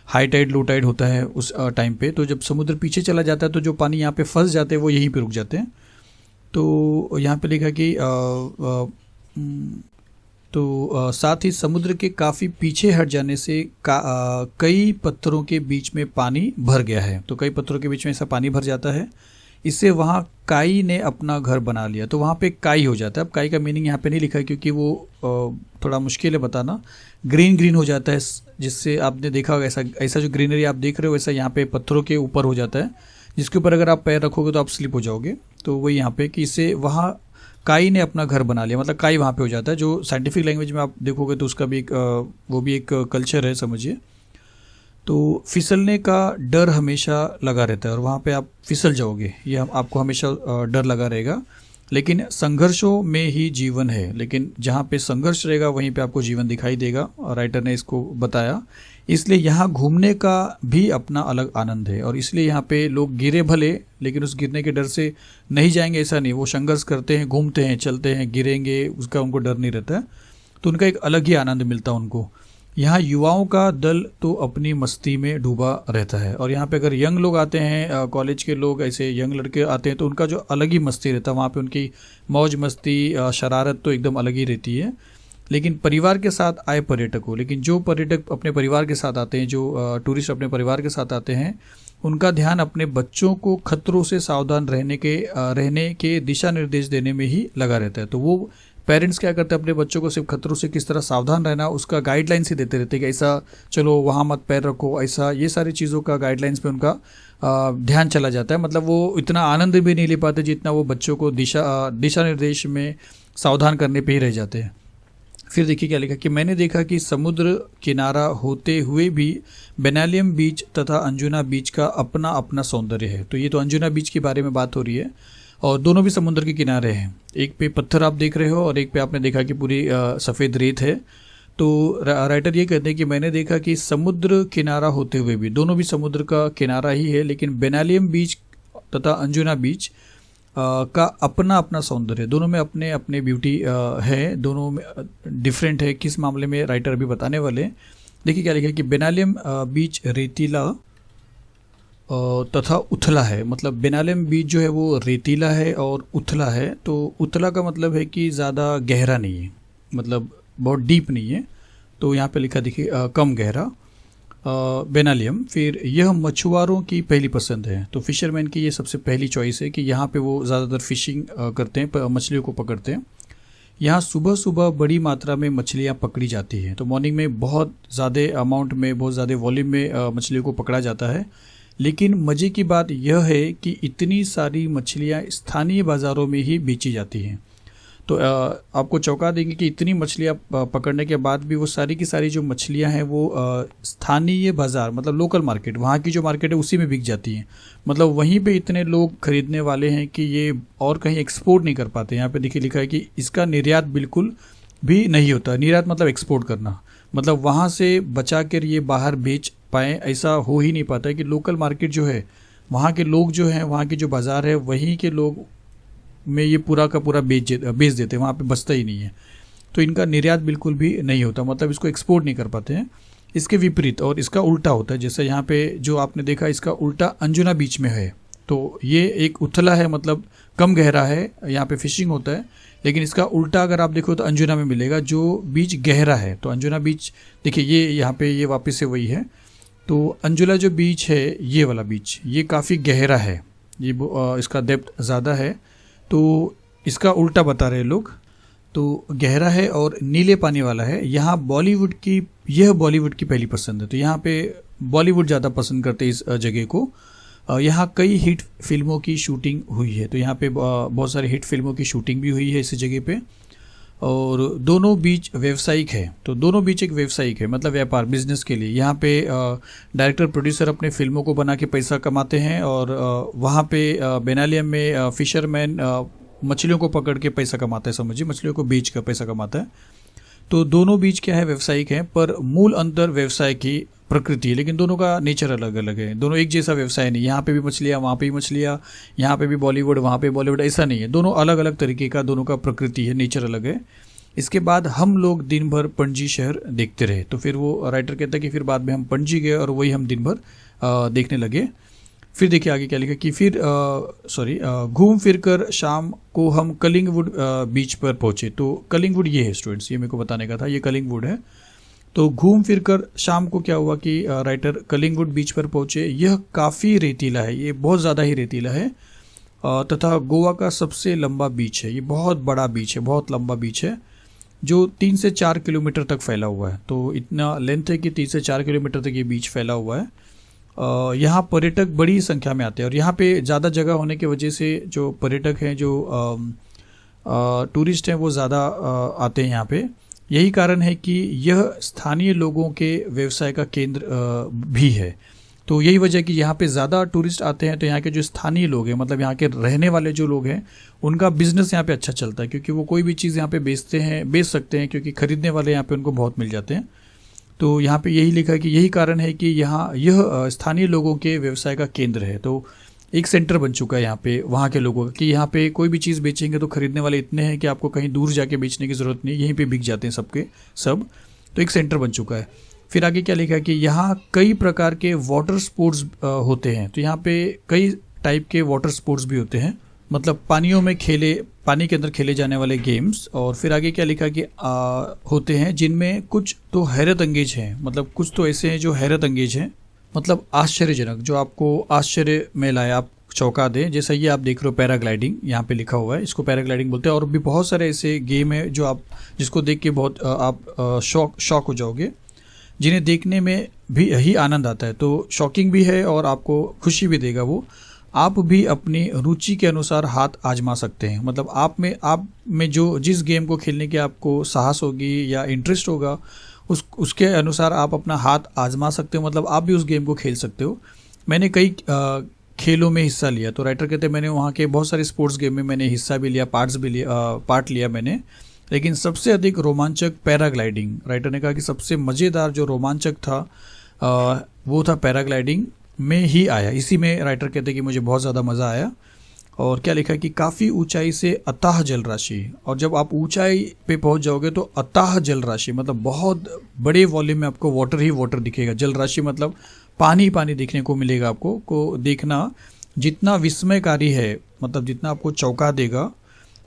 हाई टाइड लो टाइड होता है उस टाइम पे। तो जब समुद्र पीछे चला जाता है तो जो पानी यहाँ पे फंस जाते हैं वो यहीं पे रुक जाते हैं। तो यहाँ पे लिखा कि साथ ही समुद्र के काफ़ी पीछे हट जाने से कई पत्थरों के बीच में पानी भर गया है। तो कई पत्थरों के बीच में ऐसा पानी भर जाता है, इससे वहाँ काई ने अपना घर बना लिया। तो वहाँ पे काई हो जाता है। अब काई का मीनिंग यहाँ पे नहीं लिखा है क्योंकि वो थोड़ा मुश्किल है बताना। ग्रीन ग्रीन हो जाता है, जिससे आपने देखा होगा ऐसा जो ग्रीनरी आप देख रहे हो वैसा यहाँ पे पत्थरों के ऊपर हो जाता है, जिसके ऊपर अगर आप पैर रखोगे तो आप स्लिप हो जाओगे। तो वही यहाँ पे कि इससे वहाँ काई ने अपना घर बना लिया, मतलब काई वहाँ पे हो जाता है। जो साइंटिफिक लैंग्वेज में आप देखोगे तो उसका भी वो भी एक कल्चर है, समझिए। तो फिसलने का डर हमेशा लगा रहता है और वहाँ पे आप फिसल जाओगे, ये आपको हमेशा डर लगा रहेगा। लेकिन संघर्षों में ही जीवन है, लेकिन जहाँ पे संघर्ष रहेगा वहीं पे आपको जीवन दिखाई देगा, राइटर ने इसको बताया। इसलिए यहाँ घूमने का भी अपना अलग आनंद है और इसलिए यहाँ पे लोग गिरे भले, लेकिन उस गिरने के डर से नहीं जाएंगे ऐसा नहीं। वो संघर्ष करते हैं, घूमते हैं, चलते हैं, गिरेंगे, उसका उनको डर नहीं रहता है। तो उनका एक अलग ही आनंद मिलता है उनको। यहाँ युवाओं का दल तो अपनी मस्ती में डूबा रहता है। और यहाँ पे अगर यंग लोग आते हैं, कॉलेज के लोग, ऐसे यंग लड़के आते हैं, तो उनका जो अलग ही मस्ती रहता है वहाँ पे, उनकी मौज मस्ती शरारत तो एकदम अलग ही रहती है। लेकिन परिवार के साथ आए पर्यटकों, लेकिन जो पर्यटक अपने परिवार के साथ आते हैं, जो टूरिस्ट अपने परिवार के साथ आते हैं, उनका ध्यान अपने बच्चों को खतरों से सावधान रहने के दिशा निर्देश देने में ही लगा रहता है। तो वो पेरेंट्स क्या करते हैं, अपने बच्चों को सिर्फ खतरों से किस तरह सावधान रहना उसका गाइडलाइंस ही देते रहते हैं कि ऐसा चलो वहाँ मत पैर रखो, ऐसा, ये सारी चीज़ों का गाइडलाइंस पे उनका ध्यान चला जाता है। मतलब वो इतना आनंद भी नहीं ले पाते जितना वो बच्चों को दिशा निर्देश में सावधान करने पे ही रह जाते हैं। फिर देखिए क्या लिखा कि मैंने देखा कि समुद्र किनारा होते हुए भी बेनालियम बीच तथा अंजुना बीच का अपना अपना सौंदर्य है। तो ये तो अंजुना बीच के बारे में बात हो रही है और दोनों भी समुद्र के किनारे हैं। एक पे पत्थर आप देख रहे हो और एक पे आपने देखा कि पूरी सफ़ेद रेत है। तो राइटर ये कहते हैं कि मैंने देखा कि समुद्र किनारा होते हुए भी, दोनों भी समुद्र का किनारा ही है, लेकिन बेनालियम बीच तथा अंजुना बीच का अपना अपना सौंदर्य, दोनों में अपने अपने ब्यूटी है, दोनों में डिफरेंट है। किस मामले में राइटर अभी बताने वाले। देखिए क्या लिखा है कि बेनालियम बीच रेतीला तथा उथला है। मतलब बेनालियम बीच जो है वो रेतीला है और उथला है। तो उथला का मतलब है कि ज़्यादा गहरा नहीं है, मतलब बहुत डीप नहीं है। तो यहाँ पे लिखा देखिए कम गहरा बेनालियम। फिर यह मछुआरों की पहली पसंद है। तो फिशरमैन की ये सबसे पहली चॉइस है कि यहाँ पे वो ज़्यादातर फिशिंग करते हैं, मछलियों को पकड़ते हैं। यहाँ सुबह सुबह बड़ी मात्रा में मछलियाँ पकड़ी जाती हैं। तो मॉर्निंग में बहुत ज़्यादा अमाउंट में, बहुत ज़्यादा वॉल्यूम में मछलियों को पकड़ा जाता है। लेकिन मज़े की बात यह है कि इतनी सारी मछलियाँ स्थानीय बाज़ारों में ही बेची जाती हैं। तो आपको चौंका देंगे कि इतनी मछलियाँ पकड़ने के बाद भी वो सारी की सारी जो मछलियाँ हैं वो स्थानीय बाज़ार, मतलब लोकल मार्केट, वहाँ की जो मार्केट है उसी में बिक जाती हैं। मतलब वहीं पे इतने लोग खरीदने वाले हैं कि ये और कहीं एक्सपोर्ट नहीं कर पाते। यहाँ पे देखिए लिखा है कि इसका निर्यात बिल्कुल भी नहीं होता। निर्यात मतलब एक्सपोर्ट करना, मतलब वहाँ से बचा कर ये बाहर बेच पाएँ, ऐसा हो ही नहीं पाता है। कि लोकल मार्केट जो है, वहाँ के लोग जो हैं, वहाँ की जो बाज़ार है, वहीं के लोग में ये पूरा का पूरा बेच देते हैं, वहाँ पे बचता ही नहीं है। तो इनका निर्यात बिल्कुल भी नहीं होता, मतलब इसको एक्सपोर्ट नहीं कर पाते हैं। इसके विपरीत और इसका उल्टा होता है। जैसे यहाँ पे जो आपने देखा, इसका उल्टा अंजुना बीच में है। तो ये एक उथला है, मतलब कम गहरा है, यहाँ पे फिशिंग होता है। लेकिन इसका उल्टा अगर आप देखो तो अंजुना में मिलेगा, जो बीच गहरा है। तो अंजुना बीच देखिए, ये यहाँ पे ये वापस से वही है। तो अंजुना जो बीच है, ये वाला बीच, ये काफ़ी गहरा है, ये इसका डेप्थ ज़्यादा है। तो इसका उल्टा बता रहे लोग। तो गहरा है और नीले पानी वाला है। यहाँ बॉलीवुड की पहली पसंद है। तो यहाँ पे बॉलीवुड ज़्यादा पसंद करते हैं इस जगह को। यहाँ कई हिट फिल्मों की शूटिंग हुई है। तो यहाँ पे बहुत सारी हिट फिल्मों की शूटिंग भी हुई है इस जगह पे। और दोनों बीच व्यावसायिक है। तो दोनों बीच एक व्यावसायिक है, मतलब व्यापार, बिजनेस के लिए। यहाँ पे डायरेक्टर प्रोड्यूसर अपने फिल्मों को बना के पैसा कमाते हैं, और वहाँ पे बेनालियम में फिशरमैन मछलियों को पकड़ के पैसा कमाता है, समझिए मछलियों को बेच कर पैसा कमाता है। तो दोनों बीच क्या है, व्यावसायिक है, पर मूल अंतर व्यवसाय की प्रकृति है, लेकिन दोनों का नेचर अलग अलग है। दोनों एक जैसा व्यवसाय नहीं, यहाँ पे भी मछलियाँ वहाँ पे भी मछलियाँ, यहाँ पे भी बॉलीवुड वहाँ पे बॉलीवुड, ऐसा नहीं है। दोनों अलग अलग तरीके का, दोनों का प्रकृति है, नेचर अलग है। इसके बाद हम लोग दिन भर पणजी शहर देखते रहे। तो फिर वो राइटर कहता है कि फिर बाद में हम पणजी गए और वही हम दिन भर देखने लगे। फिर देखिए आगे क्या लिखा कि फिर घूम फिर कर शाम को हम कलिंगवुड बीच पर पहुंचे। तो कलिंगवुड ये है स्टूडेंट्स, ये मेरे को बताने का था, ये कलिंगवुड है। तो घूम फिर कर शाम को क्या हुआ कि राइटर कलिंगवुड बीच पर पहुंचे। यह काफ़ी रेतीला है, ये बहुत ज़्यादा ही रेतीला है, तथा गोवा का सबसे लंबा बीच है। ये बहुत बड़ा बीच है, बहुत लंबा बीच है, जो 3 से 4 किलोमीटर तक फैला हुआ है। तो इतना लेंथ है कि 3 से 4 किलोमीटर तक ये बीच फैला हुआ है। यहाँ पर्यटक बड़ी संख्या में आते हैं, और यहाँ पे ज़्यादा जगह होने की वजह से जो पर्यटक हैं, जो टूरिस्ट हैं, वो ज़्यादा आते हैं यहाँ पे। यही कारण है कि यह स्थानीय लोगों के व्यवसाय का केंद्र भी है। तो यही वजह है कि यहाँ पे ज़्यादा टूरिस्ट आते हैं। तो यहाँ के जो स्थानीय लोग हैं, मतलब यहाँ के रहने वाले जो लोग हैं, उनका बिजनेस यहाँ पे अच्छा चलता है, क्योंकि वो कोई भी चीज़ यहाँ पे बेच सकते हैं, क्योंकि खरीदने वाले यहाँ पे उनको बहुत मिल जाते हैं। तो यहाँ पे यही लिखा है कि यही कारण है कि यहाँ यह स्थानीय लोगों के व्यवसाय का केंद्र है। तो एक सेंटर बन चुका है यहाँ पे वहाँ के लोगों का, कि यहाँ पे कोई भी चीज़ बेचेंगे तो खरीदने वाले इतने हैं कि आपको कहीं दूर जाके बेचने की ज़रूरत नहीं, यहीं पे बिक जाते हैं सबके सब। तो एक सेंटर बन चुका है। फिर आगे क्या लिखा है कि यहाँ कई प्रकार के वाटर स्पोर्ट्स होते हैं। तो यहाँ पे कई टाइप के वाटर स्पोर्ट्स भी होते हैं, मतलब पानी के अंदर खेले जाने वाले गेम्स। और फिर आगे क्या लिखा कि होते हैं जिनमें कुछ तो हैरत अंगेज हैं, मतलब कुछ तो ऐसे हैं जो हैरत अंगेज हैं, मतलब आश्चर्यजनक, जो आपको आश्चर्य में लाए, आप चौंका दें। जैसा ये आप देख रहे हो पैराग्लाइडिंग, यहाँ पे लिखा हुआ है, इसको पैराग्लाइडिंग बोलते हैं। और भी बहुत सारे ऐसे गेम है जो जिसको देख के बहुत आप शॉक हो जाओगे, जिन्हें देखने में भी यही आनंद आता है। तो शॉकिंग भी है और आपको खुशी भी देगा वो। आप भी अपनी रुचि के अनुसार हाथ आजमा सकते हैं, मतलब आप में जो जिस गेम को खेलने की आपको साहस होगी या इंटरेस्ट होगा, उसके अनुसार आप अपना हाथ आजमा सकते हो, मतलब आप भी उस गेम को खेल सकते हो। मैंने कई खेलों में हिस्सा लिया। तो राइटर कहते हैं मैंने वहाँ के बहुत सारे स्पोर्ट्स गेम में मैंने हिस्सा भी लिया, पार्ट लिया मैंने, लेकिन सबसे अधिक रोमांचक पैराग्लाइडिंग। राइटर ने कहा कि सबसे मज़ेदार जो रोमांचक था वो था पैराग्लाइडिंग में ही आया। इसी में राइटर कहते हैं कि मुझे बहुत ज़्यादा मज़ा आया। और क्या लिखा कि काफ़ी ऊंचाई से अथाह जलराशि, और जब आप ऊंचाई पे पहुंच जाओगे तो अथाह जलराशि, मतलब बहुत बड़े वॉल्यूम में आपको वाटर ही वाटर दिखेगा। जलराशि मतलब पानी दिखने को मिलेगा आपको। को देखना जितना विस्मयकारी है, मतलब जितना आपको चौंका देगा,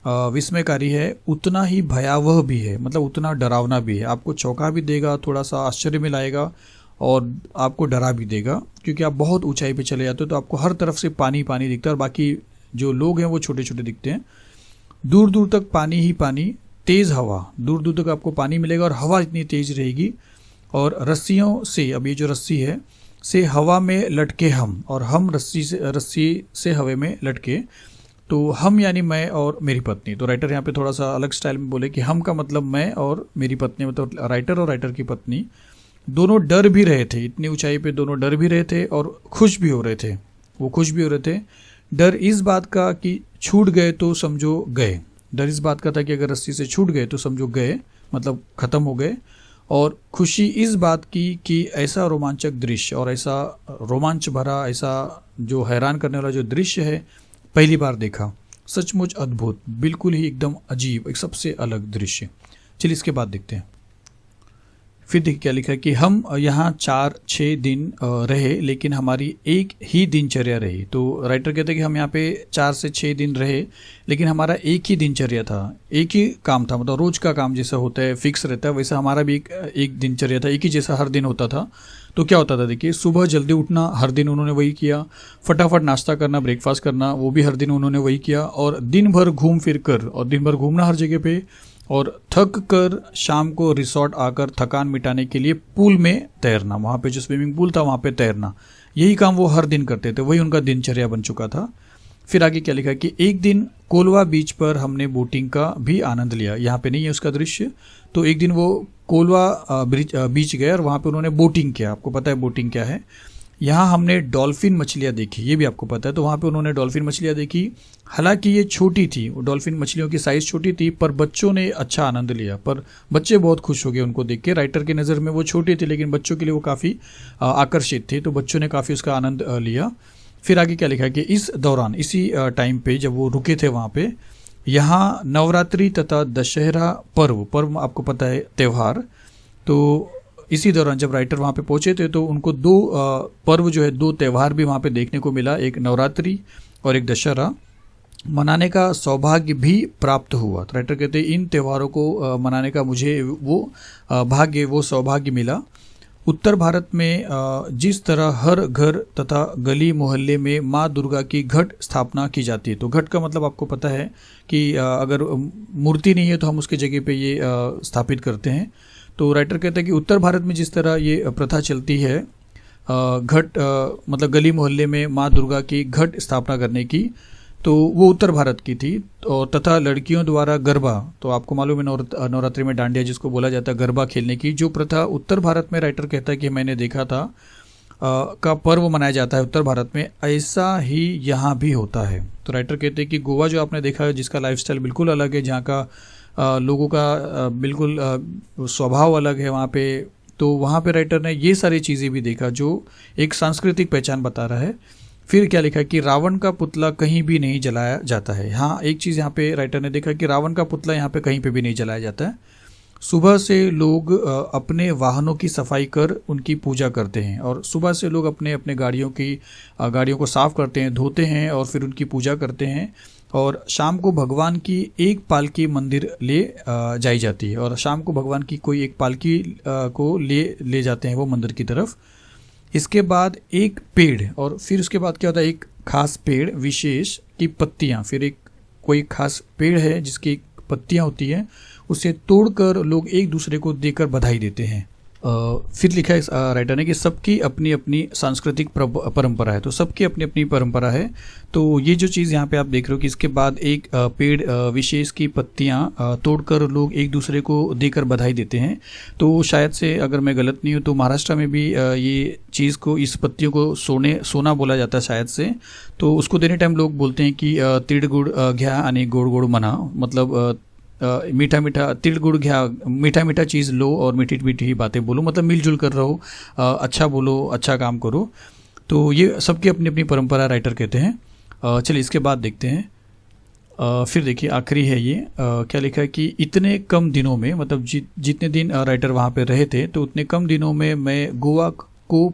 विस्मयकारी है, उतना ही भयावह भी है, मतलब उतना डरावना भी है। आपको चौंका भी देगा, थोड़ा सा आश्चर्य में लाएगा, और आपको डरा भी देगा, क्योंकि आप बहुत ऊंचाई पे चले जाते हो तो आपको हर तरफ से पानी दिखता है, और बाकी जो लोग हैं वो छोटे छोटे दिखते हैं। दूर दूर तक पानी ही पानी, तेज़ हवा, दूर दूर तक आपको पानी मिलेगा, और हवा इतनी तेज रहेगी। और रस्सियों से, अब ये जो रस्सी है, से हवा में लटके हम, और हम रस्सी से हवा में लटके। तो हम यानी मैं और मेरी पत्नी। तो राइटर यहाँ पे थोड़ा सा अलग स्टाइल में बोले कि हम का मतलब मैं और मेरी पत्नी, मतलब राइटर और राइटर की पत्नी दोनों डर भी रहे थे। इतनी ऊंचाई पे दोनों डर भी रहे थे और खुश भी हो रहे थे। वो खुश भी हो रहे थे। डर इस बात का कि छूट गए तो समझो गए। डर इस बात का था कि अगर रस्सी से छूट गए तो समझो गए, मतलब ख़त्म हो गए। और खुशी इस बात की कि ऐसा रोमांचक दृश्य और ऐसा रोमांच भरा, ऐसा जो हैरान करने वाला जो दृश्य है, पहली बार देखा। सचमुच अद्भुत, बिल्कुल ही एकदम अजीब, एक सबसे अलग दृश्य। चलिए इसके बाद देखते हैं। फिर देखिए क्या लिखा है कि हम यहाँ 4-6 दिन रहे, लेकिन हमारी एक ही दिनचर्या रही। तो राइटर कहते हैं कि हम यहाँ पे 4 से 6 दिन रहे, लेकिन हमारा एक ही दिनचर्या था, एक ही काम था, मतलब रोज का काम जैसा होता है, फिक्स रहता है, वैसा हमारा भी एक दिनचर्या था, एक ही जैसा हर दिन होता था। तो क्या होता था, देखिए, सुबह जल्दी उठना, हर दिन उन्होंने वही किया। फटाफट नाश्ता करना, ब्रेकफास्ट करना, वो भी हर दिन उन्होंने वही किया। और दिन भर घूम फिर कर, और दिन भर घूमना हर जगह पे, और थक कर शाम को रिसोर्ट आकर थकान मिटाने के लिए पूल में तैरना, वहाँ पे जो स्विमिंग पूल था वहाँ पे तैरना, यही काम वो हर दिन करते थे, वही उनका दिनचर्या बन चुका था। फिर आगे क्या लिखा कि एक दिन कोलवा बीच पर हमने बोटिंग का भी आनंद लिया। यहाँ पे नहीं है उसका दृश्य, तो एक दिन वो कोलवा बीच गए और वहाँ पे उन्होंने बोटिंग किया। आपको पता है बोटिंग क्या है। यहाँ हमने डॉल्फिन मछलियाँ देखी, ये भी आपको पता है। तो वहाँ पे उन्होंने डॉल्फिन मछलियाँ देखी। हालांकि ये छोटी थी, वो डॉल्फिन मछलियों की साइज़ छोटी थी, पर बच्चों ने अच्छा आनंद लिया। पर बच्चे बहुत खुश हो गए उनको देख के। राइटर की नज़र में वो छोटी थी, लेकिन बच्चों के लिए वो काफ़ी आकर्षित थे, तो बच्चों ने काफ़ी उसका आनंद लिया। फिर आगे क्या लिखा है कि इस दौरान, इसी टाइम पे जब वो रुके थे वहाँ पे, यहाँ नवरात्रि तथा दशहरा पर्व आपको पता है त्यौहार, तो इसी दौरान जब राइटर वहाँ पे पहुँचे थे तो उनको दो पर्व जो है, दो त्यौहार भी वहाँ पे देखने को मिला, एक नवरात्रि और एक दशहरा मनाने का सौभाग्य भी प्राप्त हुआ। तो राइटर कहते हैं इन त्योहारों को मनाने का मुझे वो भाग्य, वो सौभाग्य मिला। उत्तर भारत में जिस तरह हर घर तथा गली मोहल्ले में माँ दुर्गा की घट स्थापना की जाती है। तो घट का मतलब आपको पता है कि अगर मूर्ति नहीं है तो हम उसके जगह पे ये स्थापित करते हैं। तो राइटर कहते हैं कि उत्तर भारत में जिस तरह ये प्रथा चलती है घट मतलब गली मोहल्ले में माँ दुर्गा की घट स्थापना करने की, तो वो उत्तर भारत की थी। और तथा लड़कियों द्वारा गरबा, तो आपको मालूम है नवरात्रि में डांडिया जिसको बोला जाता है, गरबा खेलने की जो प्रथा उत्तर भारत में, राइटर कहता है कि मैंने देखा था का पर्व मनाया जाता है उत्तर भारत में, ऐसा ही यहाँ भी होता है। तो राइटर कहते हैं कि गोवा जो आपने देखा है, जिसका लाइफस्टाइल बिल्कुल अलग है, जहाँ का लोगों का बिल्कुल स्वभाव अलग है वहाँ पे, तो वहाँ पे राइटर ने ये सारी चीज़ें भी देखा जो एक सांस्कृतिक पहचान बता रहा है। फिर क्या लिखा कि रावण का पुतला कहीं भी नहीं जलाया जाता है। हाँ, एक चीज़ यहाँ पे राइटर ने देखा कि रावण का पुतला यहाँ पे कहीं पे भी नहीं जलाया जाता है। सुबह से लोग अपने वाहनों की सफाई कर उनकी पूजा करते हैं, और सुबह से लोग अपने अपने गाड़ियों को साफ करते हैं, धोते हैं और फिर उनकी पूजा करते हैं। और शाम को भगवान की एक पालकी मंदिर ले जाई जाती है, और शाम को भगवान की कोई एक पालकी को ले जाते हैं वो मंदिर की तरफ। इसके बाद एक पेड़, और फिर उसके बाद क्या होता है, एक खास पेड़ विशेष की पत्तियां, फिर एक कोई खास पेड़ है जिसकी पत्तियां होती हैं, उसे तोड़कर लोग एक दूसरे को देकर बधाई देते हैं। फिर लिखा है राइटर ने कि सबकी अपनी अपनी सांस्कृतिक परंपरा है। तो सबकी अपनी अपनी परंपरा है। तो ये जो चीज़ यहाँ पे आप देख रहे हो कि इसके बाद एक पेड़ विशेष की पत्तियाँ तोड़कर लोग एक दूसरे को देकर बधाई देते हैं। तो शायद से अगर मैं गलत नहीं हूँ तो महाराष्ट्र में भी ये चीज़ को, इस पत्तियों को सोना बोला जाता है शायद से। तो उसको देने टाइम लोग बोलते हैं कि तिळ गुड़ घ्या आणि गोड गोड मना, मतलब मीठा मीठा तिल गुड़ घ्या, मीठा मीठा चीज़ लो और मीठी मीठी ही बातें बोलो, मतलब मिलजुल कर रहो, अच्छा बोलो, अच्छा काम करो। तो ये सबकी अपनी अपनी परंपरा राइटर कहते हैं। चलिए इसके बाद देखते हैं। फिर देखिए आखिरी है ये, क्या लिखा है कि इतने कम दिनों में, मतलब जितने दिन राइटर वहाँ पे रहे थे, तो उतने कम दिनों में मैं गोवा को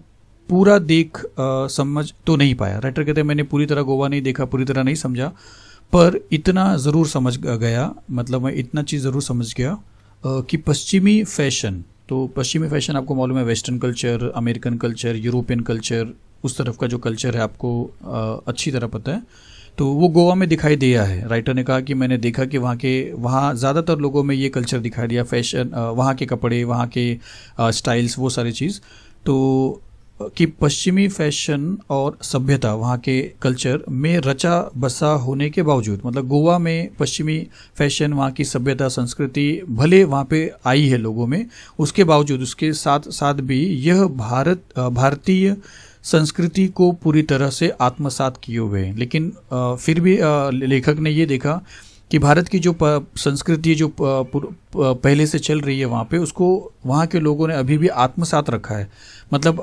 पूरा देख समझ तो नहीं पाया। राइटर कहते हैं मैंने पूरी तरह गोवा नहीं देखा, पूरी तरह नहीं समझा, पर इतना ज़रूर समझ गया, मतलब मैं इतना चीज़ ज़रूर समझ गया कि पश्चिमी फैशन, तो पश्चिमी फैशन आपको मालूम है, western culture, American culture, European culture, उस तरफ का जो कल्चर है आपको अच्छी तरह पता है। तो वो गोवा में दिखाई दिया है। राइटर ने कहा कि मैंने देखा कि वहाँ ज़्यादातर लोगों में ये कल्चर दिखाई दिया, फैशन, वहाँ के कपड़े, वहाँ के स्टाइल्स, वो सारी चीज़। तो कि पश्चिमी फैशन और सभ्यता वहाँ के कल्चर में रचा बसा होने के बावजूद, मतलब गोवा में पश्चिमी फैशन, वहाँ की सभ्यता, संस्कृति भले वहाँ पे आई है लोगों में, उसके बावजूद, उसके साथ साथ भी यह भारतीय संस्कृति को पूरी तरह से आत्मसात किए हुए हैं। लेकिन फिर भी लेखक ने ये देखा कि भारत की जो संस्कृति जो पहले से चल रही है वहाँ पे, उसको वहाँ के लोगों ने अभी भी आत्मसात रखा है, मतलब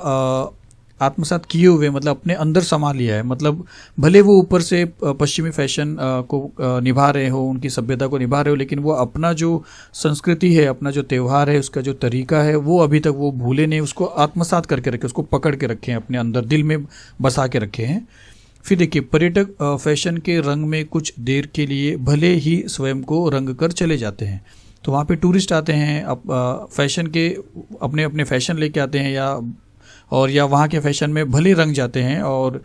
आत्मसात किए हुए, मतलब अपने अंदर समा लिया है। मतलब भले वो ऊपर से पश्चिमी फैशन को निभा रहे हो, उनकी सभ्यता को निभा रहे हो, लेकिन वो अपना जो संस्कृति है, अपना जो त्यौहार है, उसका जो तरीका है, वो अभी तक वो भूले नहीं, उसको आत्मसात करके रखे, उसको पकड़ के रखे हैं, अपने अंदर दिल में बसा के रखे हैं। फिर देखिए, पर्यटक फैशन के रंग में कुछ देर के लिए भले ही स्वयं को रंग कर चले जाते हैं। तो वहाँ पे टूरिस्ट आते हैं, फैशन के अपने अपने फैशन लेके आते हैं, या वहाँ के फैशन में भले रंग जाते हैं। और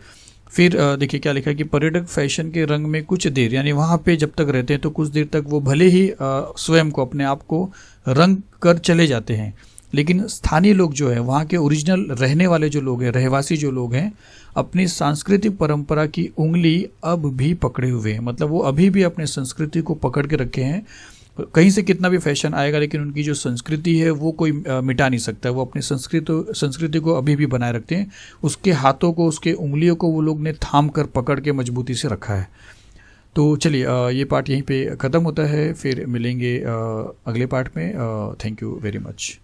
फिर देखिए क्या लिखा है कि पर्यटक फैशन के रंग में कुछ देर, यानी वहाँ पे जब तक रहते हैं तो कुछ देर तक वो भले ही स्वयं को, अपने आप को रंग कर चले जाते हैं। लेकिन स्थानीय लोग जो है, वहाँ के ओरिजिनल रहने वाले जो लोग हैं, रहवासी जो लोग हैं, अपनी सांस्कृतिक परंपरा की उंगली अब भी पकड़े हुए हैं। मतलब वो अभी भी अपने संस्कृति को पकड़ के रखे हैं। कहीं से कितना भी फैशन आएगा, लेकिन उनकी जो संस्कृति है वो कोई मिटा नहीं सकता। वो अपनी संस्कृति को अभी भी बनाए रखते हैं। उसके हाथों को, उसके उंगलियों को वो लोग ने थाम कर पकड़ के मजबूती से रखा है। तो चलिए ये पार्ट यहीं पे ख़त्म होता है, फिर मिलेंगे अगले पार्ट में। Thank you very much.